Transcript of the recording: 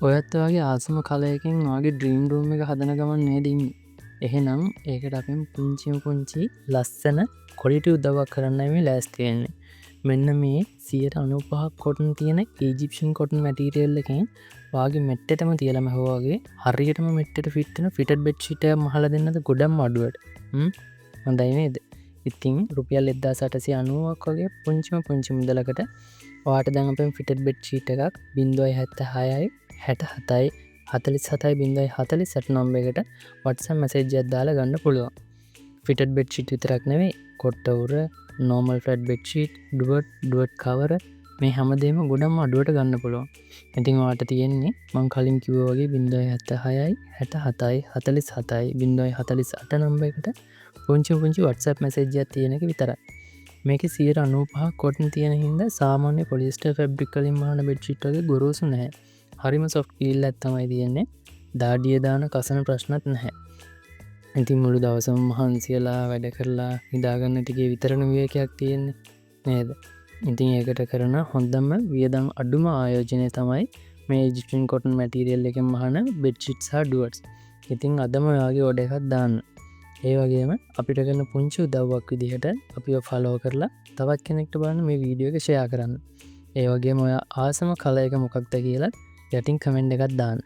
ඔයත් වගේ ආසම කලයකින් වගේ ඩ්‍රීම් රූම් එක හදන ගමන් නේදන්න. එහෙනම් ඒකට අපෙන් පුංචි ලස්සන කොලිට උදවක් කරන්න මේ ලෑස්තියෙන්නේ. මෙන්න මේ 95% කොටන් තියෙන ඊජිප්ෂන් කොටන් මැටීරියල් එකෙන් වාගේ මෙට්ටටම තියලම හෝවාගේ හරියටම මෙට්ට ෆිට්න ෆිට බෙට්ෂිට මහල දෙන්නද ගොඩම් අඩුවට හොඳයි නේද. ඉතින් රුපියල් 1990ක් වගේ පුංචි මුදලකට වාට දැඟපෙන් ෆිට බෙට් ෂීට එකක් 0.76යි 67යි 47.40 නම්බ එකට වටසම් මැසේජ්ජත් දාලා ගන්න පුළුවන්. ෆිට බෙට් ෂිට් විතරක් නෙවෙයි කොට්ටවුර normal flat bed sheet duvet කවර මේ හැමදේම ගොඩම් අඩුවට ගන්න පුළුවන්. ඉතින් වාට තියෙන්නේ මං කලින් කිව්ව වගේ 0.76යි 67යි 47යි 0.48 නම්බ එකට පුංචි WhatsApp මැසේජ්ජක් තියෙන එක විතරයි. මේක 95% කොටන් තියෙන හින්දා සාමාන්‍ය පොලිස්ටර් ෆැබ්‍රික් වලින් මහන බෙඩ් ෂීට් වගේ ගොරෝසු නැහැ. හරිම සොෆ්ට් ෆීල් එකක් තමයි තියෙන්නේ. දාඩිය දාන කසන ප්‍රශ්නත් නැහැ. ඉතින් මුළු දවසම මහන්සියලා වැඩ කරලා නිදාගන්න ටිකේ විතරන විවේකයක් තියෙන්නේ නේද? ඉතින් ඒකට කරන හොඳම වියදම් අඩුම ආයෝජනය තමයි මේ ඉජිප්ෂන් කොටන් මැටීරියල් එකෙන් මහන බෙඩ් ෂීට්ස් හා ඩුවර්ට්ස්. ඉතින් අදම ඔයාගේ ඕඩර් එකක් දාන්න. ඒ වගේම අපිට කරන පුංචි උදව්වක් විදිහට අපිව ෆලෝ කරලා තවත් කෙනෙක්ට බලන්න මේ වීඩියෝ එක ෂෙයා කරන්න. ඒ වගේම ඔයා ආසම කලර් එක මොකක්ද කියලා යටින් කමෙන්ට් එකක් දාන්න.